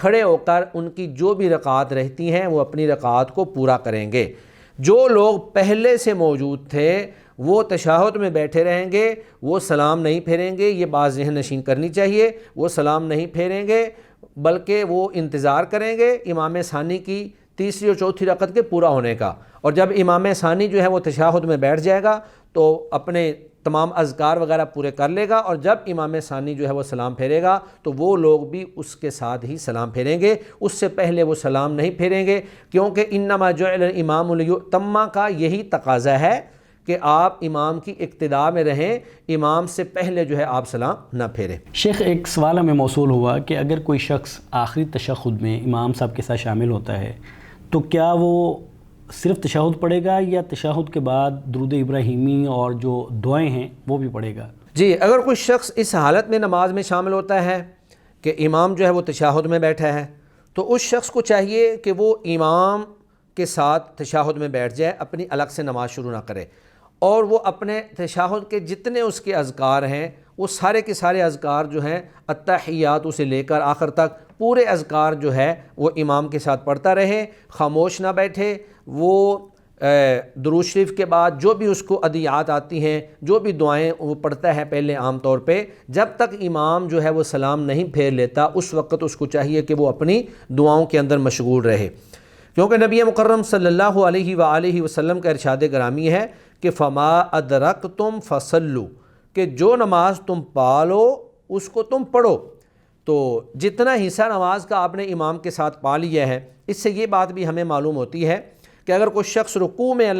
کھڑے ہو کر ان کی جو بھی رکعات رہتی ہیں وہ اپنی رکعات کو پورا کریں گے۔ جو لوگ پہلے سے موجود تھے وہ تشہد میں بیٹھے رہیں گے، وہ سلام نہیں پھیریں گے، یہ بات ذہن نشین کرنی چاہیے۔ وہ سلام نہیں پھیریں گے بلکہ وہ انتظار کریں گے امام ثانی کی تیسری اور چوتھی رکعت کے پورا ہونے کا، اور جب امام ثانی جو ہے وہ تشہد میں بیٹھ جائے گا تو اپنے تمام اذکار وغیرہ پورے کر لے گا، اور جب امام ثانی جو ہے وہ سلام پھیرے گا تو وہ لوگ بھی اس کے ساتھ ہی سلام پھیریں گے، اس سے پہلے وہ سلام نہیں پھیریں گے، کیونکہ انما جعل الامام لیؤتم کا یہی تقاضا ہے کہ آپ امام کی اقتداء میں رہیں، امام سے پہلے جو ہے آپ سلام نہ پھیریں۔ شیخ، ایک سوال ہمیں موصول ہوا کہ اگر کوئی شخص آخری تشہد میں امام صاحب کے ساتھ شامل ہوتا ہے تو کیا وہ صرف تشہد پڑھے گا یا تشہد کے بعد درود ابراہیمی اور جو دعائیں ہیں وہ بھی پڑھے گا؟ جی، اگر کوئی شخص اس حالت میں نماز میں شامل ہوتا ہے کہ امام جو ہے وہ تشہد میں بیٹھا ہے تو اس شخص کو چاہیے کہ وہ امام کے ساتھ تشہد میں بیٹھ جائے، اپنی الگ سے نماز شروع نہ کرے، اور وہ اپنے تشہد کے جتنے اس کے اذکار ہیں وہ سارے کے سارے اذکار جو ہیں التحیات سے لے کر آخر تک پورے اذکار جو ہے وہ امام کے ساتھ پڑھتا رہے، خاموش نہ بیٹھے۔ وہ درود شریف کے بعد جو بھی اس کو ادعیات آتی ہیں، جو بھی دعائیں وہ پڑھتا ہے پہلے عام طور پہ، جب تک امام جو ہے وہ سلام نہیں پھیر لیتا اس وقت اس کو چاہیے کہ وہ اپنی دعاؤں کے اندر مشغول رہے، کیونکہ نبی مکرم صلی اللہ علیہ وآلہ وسلم کا ارشاد گرامی ہے کہ فما ادرکتم فصلوا، کہ جو نماز تم پالو اس کو تم پڑھو۔ تو جتنا حصہ نماز کا آپ نے امام کے ساتھ پا لیا ہے، اس سے یہ بات بھی ہمیں معلوم ہوتی ہے کہ اگر کوئی شخص رکوع میں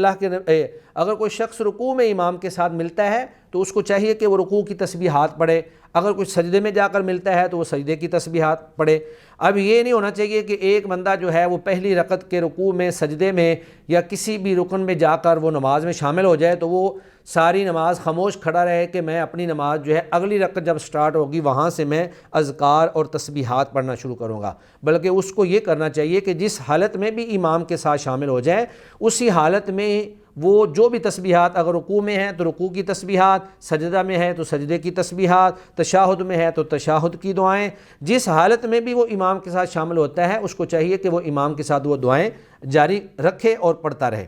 اگر کوئی شخص رکوع میں امام کے ساتھ ملتا ہے تو اس کو چاہیے کہ وہ رکوع کی تسبیحات پڑھے، اگر کوئی سجدے میں جا کر ملتا ہے تو وہ سجدے کی تسبیحات پڑھے۔ اب یہ نہیں ہونا چاہیے کہ ایک بندہ جو ہے وہ پہلی رکعت کے رکوع میں، سجدے میں یا کسی بھی رکن میں جا کر وہ نماز میں شامل ہو جائے تو وہ ساری نماز خاموش کھڑا رہے کہ میں اپنی نماز جو ہے اگلی رکعت جب سٹارٹ ہوگی وہاں سے میں اذکار اور تسبیحات پڑھنا شروع کروں گا، بلکہ اس کو یہ کرنا چاہیے کہ جس حالت میں بھی امام کے ساتھ شامل ہو جائے اسی حالت میں وہ جو بھی تسبیحات، اگر رکوع میں ہے تو رکوع کی تسبیحات، سجدہ میں ہے تو سجدے کی تسبیحات، تشہد میں ہے تو تشہد کی دعائیں، جس حالت میں بھی وہ امام کے ساتھ شامل ہوتا ہے اس کو چاہیے کہ وہ امام کے ساتھ وہ دعائیں جاری رکھے اور پڑھتا رہے۔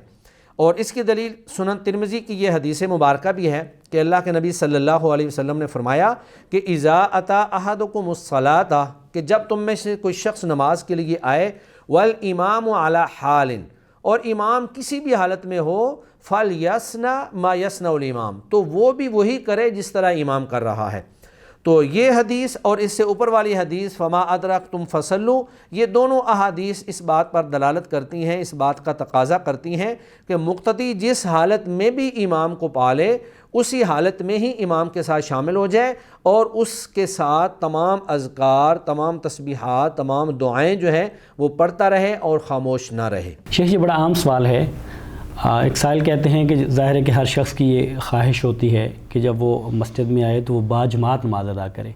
اور اس کی دلیل سنن ترمذی کی یہ حدیث مبارکہ بھی ہے کہ اللہ کے نبی صلی اللہ علیہ وسلم نے فرمایا کہ اذا اتی احدکم الصلاۃ، کہ جب تم میں سے کوئی شخص نماز کے لیے آئے، والامام علی حال، اور امام کسی بھی حالت میں ہو، فلیصنع ما یصنع الامام، تو وہ بھی وہی کرے جس طرح امام کر رہا ہے۔ تو یہ حدیث اور اس سے اوپر والی حدیث فما ادرکتم فصلوا، یہ دونوں احادیث اس بات پر دلالت کرتی ہیں، اس بات کا تقاضا کرتی ہیں کہ مقتدی جس حالت میں بھی امام کو پالے اسی حالت میں ہی امام کے ساتھ شامل ہو جائے اور اس کے ساتھ تمام اذکار، تمام تسبیحات، تمام دعائیں جو ہیں وہ پڑھتا رہے اور خاموش نہ رہے۔ شیخ، یہ بڑا عام سوال ہے۔ ایک سائل کہتے ہیں کہ ظاہر ہے کہ ہر شخص کی یہ خواہش ہوتی ہے کہ جب وہ مسجد میں آئے تو وہ باجماعت نماز ادا کرے،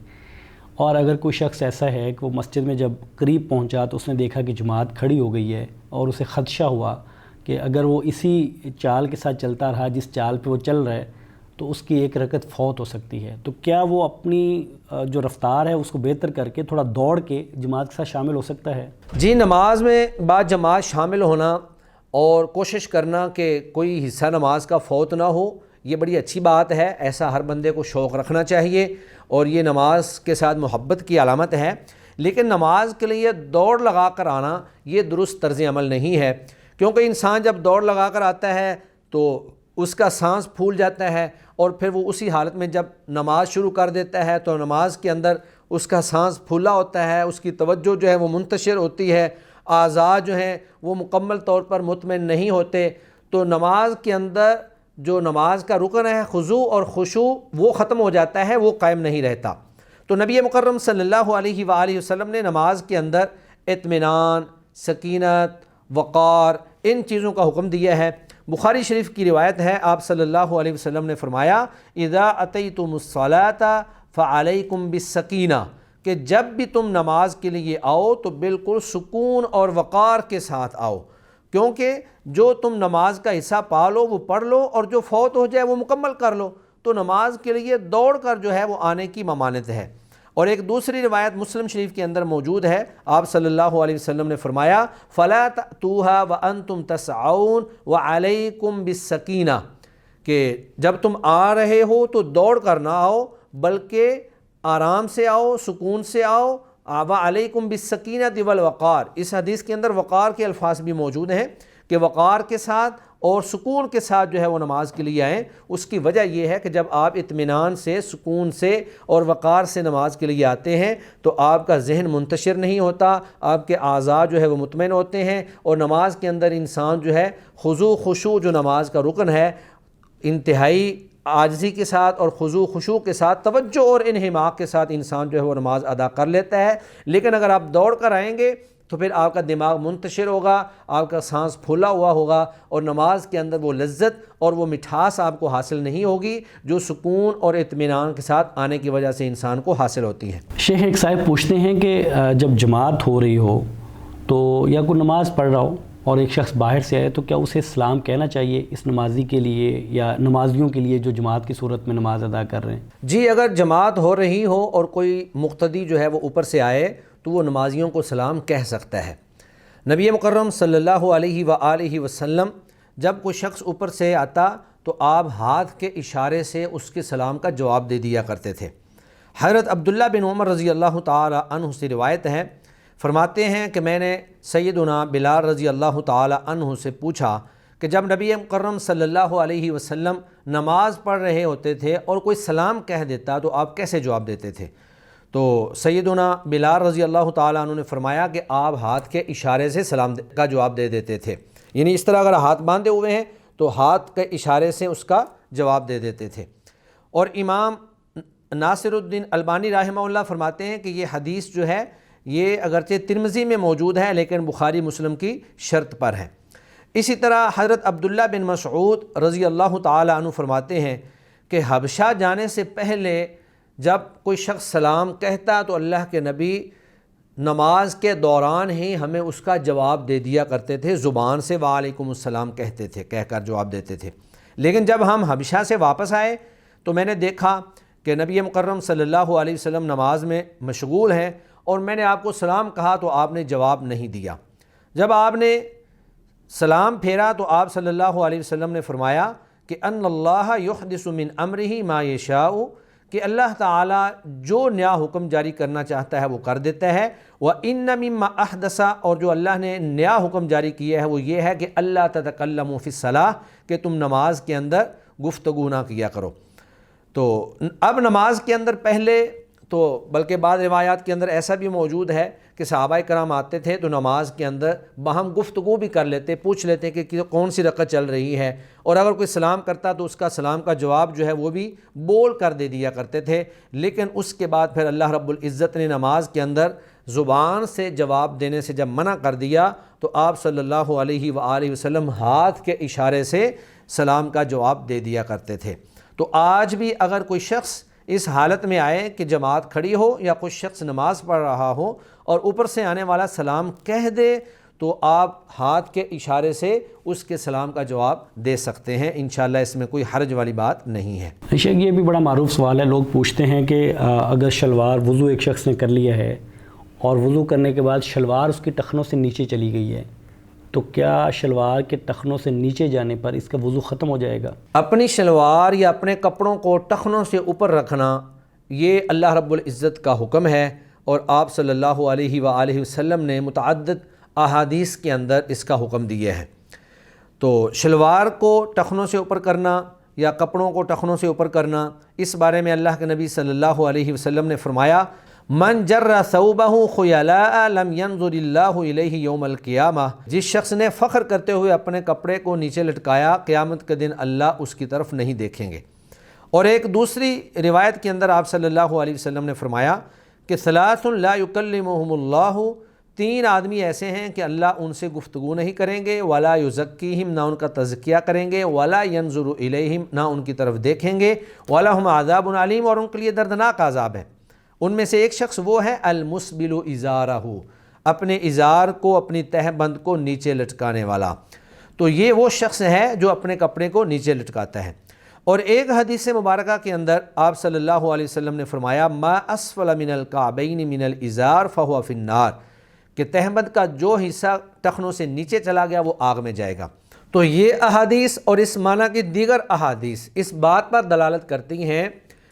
اور اگر کوئی شخص ایسا ہے کہ وہ مسجد میں جب قریب پہنچا تو اس نے دیکھا کہ جماعت کھڑی ہو گئی ہے اور اسے خدشہ ہوا کہ اگر وہ اسی چال کے ساتھ چلتا رہا جس چال پہ وہ چل رہا ہے تو اس کی ایک رکعت فوت ہو سکتی ہے، تو کیا وہ اپنی جو رفتار ہے اس کو بہتر کر کے تھوڑا دوڑ کے جماعت کے ساتھ شامل ہو سکتا ہے؟ جی، نماز میں بعد جماعت شامل ہونا اور کوشش کرنا کہ کوئی حصہ نماز کا فوت نہ ہو، یہ بڑی اچھی بات ہے، ایسا ہر بندے کو شوق رکھنا چاہیے اور یہ نماز کے ساتھ محبت کی علامت ہے، لیکن نماز کے لیے دوڑ لگا کر آنا یہ درست طرز عمل نہیں ہے، کیونکہ انسان جب دوڑ لگا کر آتا ہے تو اس کا سانس پھول جاتا ہے اور پھر وہ اسی حالت میں جب نماز شروع کر دیتا ہے تو نماز کے اندر اس کا سانس پھولا ہوتا ہے، اس کی توجہ جو ہے وہ منتشر ہوتی ہے، اعضاء جو ہیں وہ مکمل طور پر مطمئن نہیں ہوتے، تو نماز کے اندر جو نماز کا رکن ہے خضوع اور خشوع وہ ختم ہو جاتا ہے، وہ قائم نہیں رہتا۔ تو نبی مکرم صلی اللہ علیہ وآلہ وسلم نے نماز کے اندر اطمینان، سکینت، وقار، ان چیزوں کا حکم دیا ہے۔ بخاری شریف کی روایت ہے، آپ صلی اللہ علیہ وسلم نے فرمایا اذا اتیتم الصلاۃ فعلیکم بالسکینہ، کہ جب بھی تم نماز کے لیے آؤ تو بالکل سکون اور وقار کے ساتھ آؤ، کیونکہ جو تم نماز کا حصہ پا لو وہ پڑھ لو اور جو فوت ہو جائے وہ مکمل کر لو، تو نماز کے لیے دوڑ کر جو ہے وہ آنے کی ممانعت ہے۔ اور ایک دوسری روایت مسلم شریف کے اندر موجود ہے، آپ صلی اللہ علیہ وسلم نے فرمایا فَلَا تَأْتُوهَا وَأَنْتُمْ تَسْعَوْنَ وَعَلَيْكُمْ بِالسَّكِينَةِ، کہ جب تم آ رہے ہو تو دوڑ کر نہ آؤ، بلکہ آرام سے آؤ، سکون سے آؤ، وَعَلَيْكُمْ بِالسَّكِينَةِ وَالْوَقَارِ۔ اس حدیث کے اندر وقار کے الفاظ بھی موجود ہیں کہ وقار کے ساتھ اور سکون کے ساتھ جو ہے وہ نماز کے لیے آئیں۔ اس کی وجہ یہ ہے کہ جب آپ اطمینان سے، سکون سے اور وقار سے نماز کے لیے آتے ہیں تو آپ کا ذہن منتشر نہیں ہوتا، آپ کے اعضاء جو ہے وہ مطمئن ہوتے ہیں، اور نماز کے اندر انسان جو ہے خضوع خشوع جو نماز کا رکن ہے، انتہائی عاجزی کے ساتھ اور خضوع خشوع کے ساتھ، توجہ اور انہماک کے ساتھ انسان جو ہے وہ نماز ادا کر لیتا ہے۔ لیکن اگر آپ دوڑ کر آئیں گے تو پھر آپ کا دماغ منتشر ہوگا، آپ کا سانس پھولا ہوا ہوگا، اور نماز کے اندر وہ لذت اور وہ مٹھاس آپ کو حاصل نہیں ہوگی جو سکون اور اطمینان کے ساتھ آنے کی وجہ سے انسان کو حاصل ہوتی ہے۔ شیخ ایک صاحب پوچھتے ہیں کہ جب جماعت ہو رہی ہو تو یا کوئی نماز پڑھ رہا ہو اور ایک شخص باہر سے آئے تو کیا اسے سلام کہنا چاہیے اس نمازی کے لیے یا نمازیوں کے لیے جو جماعت کی صورت میں نماز ادا کر رہے ہیں؟ جی، اگر جماعت ہو رہی ہو اور کوئی مقتدی جو ہے وہ اوپر سے آئے تو وہ نمازیوں کو سلام کہہ سکتا ہے۔ نبی مکرم صلی اللہ علیہ وآلہ وسلم جب کوئی شخص اوپر سے آتا تو آپ ہاتھ کے اشارے سے اس کے سلام کا جواب دے دیا کرتے تھے۔ حضرت عبداللہ بن عمر رضی اللہ تعالی عنہ سے روایت ہے، فرماتے ہیں کہ میں نے سیدنا بلال رضی اللہ تعالی عنہ سے پوچھا کہ جب نبی مکرم صلی اللہ علیہ وسلم نماز پڑھ رہے ہوتے تھے اور کوئی سلام کہہ دیتا تو آپ کیسے جواب دیتے تھے؟ تو سیدنا بلال رضی اللہ تعالیٰ عنہ نے فرمایا کہ آپ ہاتھ کے اشارے سے سلام کا جواب دے دیتے تھے، یعنی اس طرح اگر ہاتھ باندھے ہوئے ہیں تو ہاتھ کے اشارے سے اس کا جواب دے دیتے تھے۔ اور امام ناصر الدین البانی رحمہ اللہ فرماتے ہیں کہ یہ حدیث جو ہے یہ اگرچہ ترمذی میں موجود ہے لیکن بخاری مسلم کی شرط پر ہے۔ اسی طرح حضرت عبداللہ بن مسعود رضی اللہ تعالیٰ عنہ فرماتے ہیں کہ حبشہ جانے سے پہلے جب کوئی شخص سلام کہتا تو اللہ کے نبی نماز کے دوران ہی ہمیں اس کا جواب دے دیا کرتے تھے، زبان سے وعلیکم السلام کہتے تھے، کہہ کر جواب دیتے تھے۔ لیکن جب ہم حبشہ سے واپس آئے تو میں نے دیکھا کہ نبی مکرم صلی اللہ علیہ وسلم نماز میں مشغول ہیں اور میں نے آپ کو سلام کہا تو آپ نے جواب نہیں دیا۔ جب آپ نے سلام پھیرا تو آپ صلی اللہ علیہ وسلم نے فرمایا کہ ان اللہ یحدث من امرہ ما یشاء، کہ اللہ تعالیٰ جو نیا حکم جاری کرنا چاہتا ہے وہ کر دیتا ہے۔ وَإِنَّ مِمَّا أَحْدَثَ، اور جو اللہ نے نیا حکم جاری کیا ہے وہ یہ ہے کہ اللہ تتکلموا فی الصلاۃ، کہ تم نماز کے اندر گفتگو نہ کیا کرو۔ تو اب نماز کے اندر پہلے تو بلکہ بعض روایات کے اندر ایسا بھی موجود ہے کہ صحابہ کرام آتے تھے تو نماز کے اندر باہم گفتگو بھی کر لیتے، پوچھ لیتے کہ کون سی رکعت چل رہی ہے، اور اگر کوئی سلام کرتا تو اس کا سلام کا جواب جو ہے وہ بھی بول کر دے دیا کرتے تھے۔ لیکن اس کے بعد پھر اللہ رب العزت نے نماز کے اندر زبان سے جواب دینے سے جب منع کر دیا تو آپ صلی اللہ علیہ وآلہ وسلم ہاتھ کے اشارے سے سلام کا جواب دے دیا کرتے تھے۔ تو آج بھی اگر کوئی شخص اس حالت میں آئے کہ جماعت کھڑی ہو یا کوئی شخص نماز پڑھ رہا ہو اور اوپر سے آنے والا سلام کہہ دے تو آپ ہاتھ کے اشارے سے اس کے سلام کا جواب دے سکتے ہیں، انشاءاللہ اس میں کوئی حرج والی بات نہیں ہے۔ شیخ یہ بھی بڑا معروف سوال ہے، لوگ پوچھتے ہیں کہ اگر شلوار وضو ایک شخص نے کر لیا ہے اور وضو کرنے کے بعد شلوار اس کی ٹخنوں سے نیچے چلی گئی ہے تو کیا شلوار کے ٹخنوں سے نیچے جانے پر اس کا وضو ختم ہو جائے گا؟ اپنی شلوار یا اپنے کپڑوں کو ٹخنوں سے اوپر رکھنا یہ اللہ رب العزت کا حکم ہے، اور آپ صلی اللہ علیہ وآلہ وسلم نے متعدد احادیث کے اندر اس کا حکم دیا ہے۔ تو شلوار کو ٹخنوں سے اوپر کرنا یا کپڑوں کو ٹخنوں سے اوپر کرنا، اس بارے میں اللہ کے نبی صلی اللہ علیہ وسلم نے فرمایا من جر ثوبہ خیلاء لم ینظر اللہ الیہ یوم القیامہ، جس شخص نے فخر کرتے ہوئے اپنے کپڑے کو نیچے لٹکایا قیامت کے دن اللہ اس کی طرف نہیں دیکھیں گے۔ اور ایک دوسری روایت کے اندر آپ صلی اللہ علیہ وسلم نے فرمایا کہ ثلاث لا یکلمہم اللہ، تین آدمی ایسے ہیں کہ اللہ ان سے گفتگو نہیں کریں گے، ولا یزکیہم، نہ ان کا تزکیہ کریں گے، ولا ینظر الیہم، نہ ان کی طرف دیکھیں گے، ولہم عذاب علیم، اور ان کے لیے دردناک عذاب ہے۔ ان میں سے ایک شخص وہ ہے المسبل ازارہ، اپنے ازار کو، اپنی تہ بند کو نیچے لٹکانے والا۔ تو یہ وہ شخص ہے جو اپنے کپڑے کو نیچے لٹکاتا ہے۔ اور ایک حدیث مبارکہ کے اندر آپ صلی اللہ علیہ وسلم نے فرمایا ما اسفل من الکعبین من الازار فہو فی النار، کہ تہمد کا جو حصہ ٹخنوں سے نیچے چلا گیا وہ آگ میں جائے گا۔ تو یہ احادیث اور اس معنی کی دیگر احادیث اس بات پر دلالت کرتی ہیں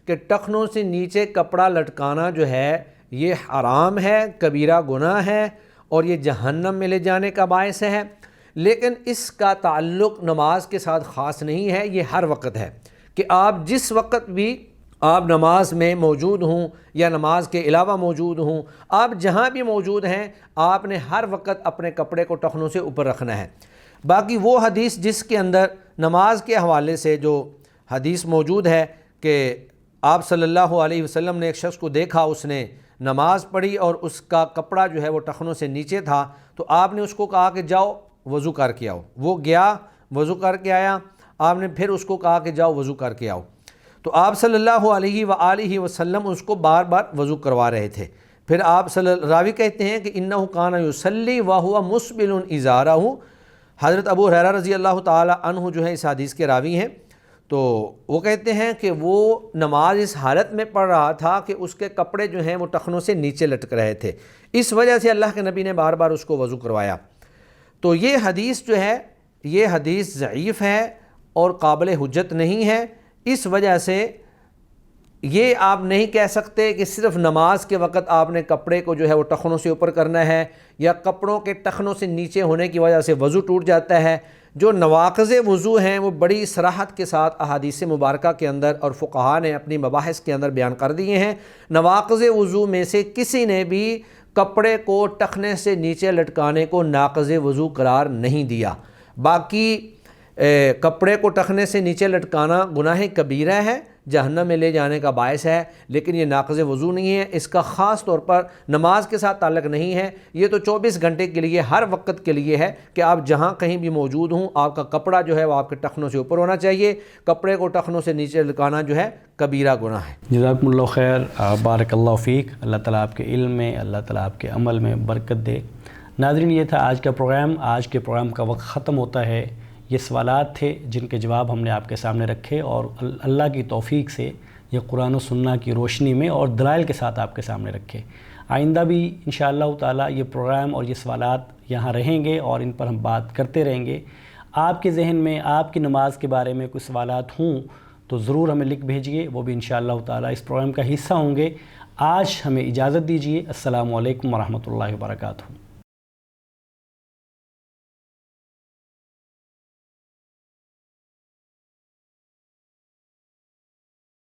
کہ ٹخنوں سے نیچے کپڑا لٹکانا جو ہے یہ حرام ہے، کبیرہ گناہ ہے اور یہ جہنم میں لے جانے کا باعث ہے، لیکن اس کا تعلق نماز کے ساتھ خاص نہیں ہے، یہ ہر وقت ہے کہ آپ جس وقت بھی آپ نماز میں موجود ہوں یا نماز کے علاوہ موجود ہوں، آپ جہاں بھی موجود ہیں آپ نے ہر وقت اپنے کپڑے کو ٹخنوں سے اوپر رکھنا ہے۔ باقی وہ حدیث جس کے اندر نماز کے حوالے سے جو حدیث موجود ہے کہ آپ صلی اللہ علیہ وسلم نے ایک شخص کو دیکھا، اس نے نماز پڑھی اور اس کا کپڑا جو ہے وہ ٹخنوں سے نیچے تھا، تو آپ نے اس کو کہا کہ جاؤ وضو کر کے آؤ۔ وہ گیا وضو کر کے آیا، آپ نے پھر اس کو کہا کہ جاؤ وضو کر کے آؤ۔ تو آپ صلی اللہ علیہ وآلہ وسلم اس کو بار بار وضو کروا رہے تھے۔ پھر آپ راوی کہتے ہیں کہ انہ کان یصلی وہو مسبل ازارہ، حضرت ابو ہریرہ رضی اللہ تعالی عنہ جو ہے اس حدیث کے راوی ہیں، تو وہ کہتے ہیں کہ وہ نماز اس حالت میں پڑھ رہا تھا کہ اس کے کپڑے جو ہیں وہ ٹخنوں سے نیچے لٹک رہے تھے، اس وجہ سے اللہ کے نبی نے بار بار اس کو وضو کروایا۔ تو یہ حدیث جو ہے یہ حدیث ضعیف ہے اور قابل حجت نہیں ہے۔ اس وجہ سے یہ آپ نہیں کہہ سکتے کہ صرف نماز کے وقت آپ نے کپڑے کو جو ہے وہ ٹخنوں سے اوپر کرنا ہے، یا کپڑوں کے ٹخنوں سے نیچے ہونے کی وجہ سے وضو ٹوٹ جاتا ہے۔ جو نواقض وضو ہیں وہ بڑی صراحت کے ساتھ احادیث مبارکہ کے اندر اور فقہاء نے اپنی مباحث کے اندر بیان کر دیے ہیں۔ نواقض وضو میں سے کسی نے بھی کپڑے کو ٹخنے سے نیچے لٹکانے کو ناقض وضو قرار نہیں دیا۔ باقی کپڑے کو ٹخنے سے نیچے لٹکانا گناہ کبیرہ ہے، جہنم میں لے جانے کا باعث ہے، لیکن یہ ناقض وضو نہیں ہے، اس کا خاص طور پر نماز کے ساتھ تعلق نہیں ہے۔ یہ تو 24 گھنٹے کے لیے ہر وقت کے لیے ہے کہ آپ جہاں کہیں بھی موجود ہوں آپ کا کپڑا جو ہے وہ آپ کے ٹخنوں سے اوپر ہونا چاہیے، کپڑے کو ٹخنوں سے نیچے لٹکانا جو ہے کبیرہ گناہ ہے۔ جزاکم اللہ خیر، بارک اللہ فیک، اللہ تعالیٰ آپ کے علم میں، اللہ تعالیٰ آپ کے عمل میں برکت دے۔ ناظرین، یہ تھا آج کا پروگرام۔ آج کے پروگرام کا وقت ختم ہوتا ہے۔ یہ سوالات تھے جن کے جواب ہم نے آپ کے سامنے رکھے، اور اللہ کی توفیق سے یہ قرآن و سنہ کی روشنی میں اور دلائل کے ساتھ آپ کے سامنے رکھے۔ آئندہ بھی انشاءاللہ تعالی یہ پروگرام اور یہ سوالات یہاں رہیں گے اور ان پر ہم بات کرتے رہیں گے۔ آپ کے ذہن میں آپ کی نماز کے بارے میں کوئی سوالات ہوں تو ضرور ہمیں لکھ بھیجیے، وہ بھی انشاءاللہ تعالی اس پروگرام کا حصہ ہوں گے۔ آج ہمیں اجازت دیجیے۔ السلام علیکم ورحمۃ اللہ وبرکاتہ۔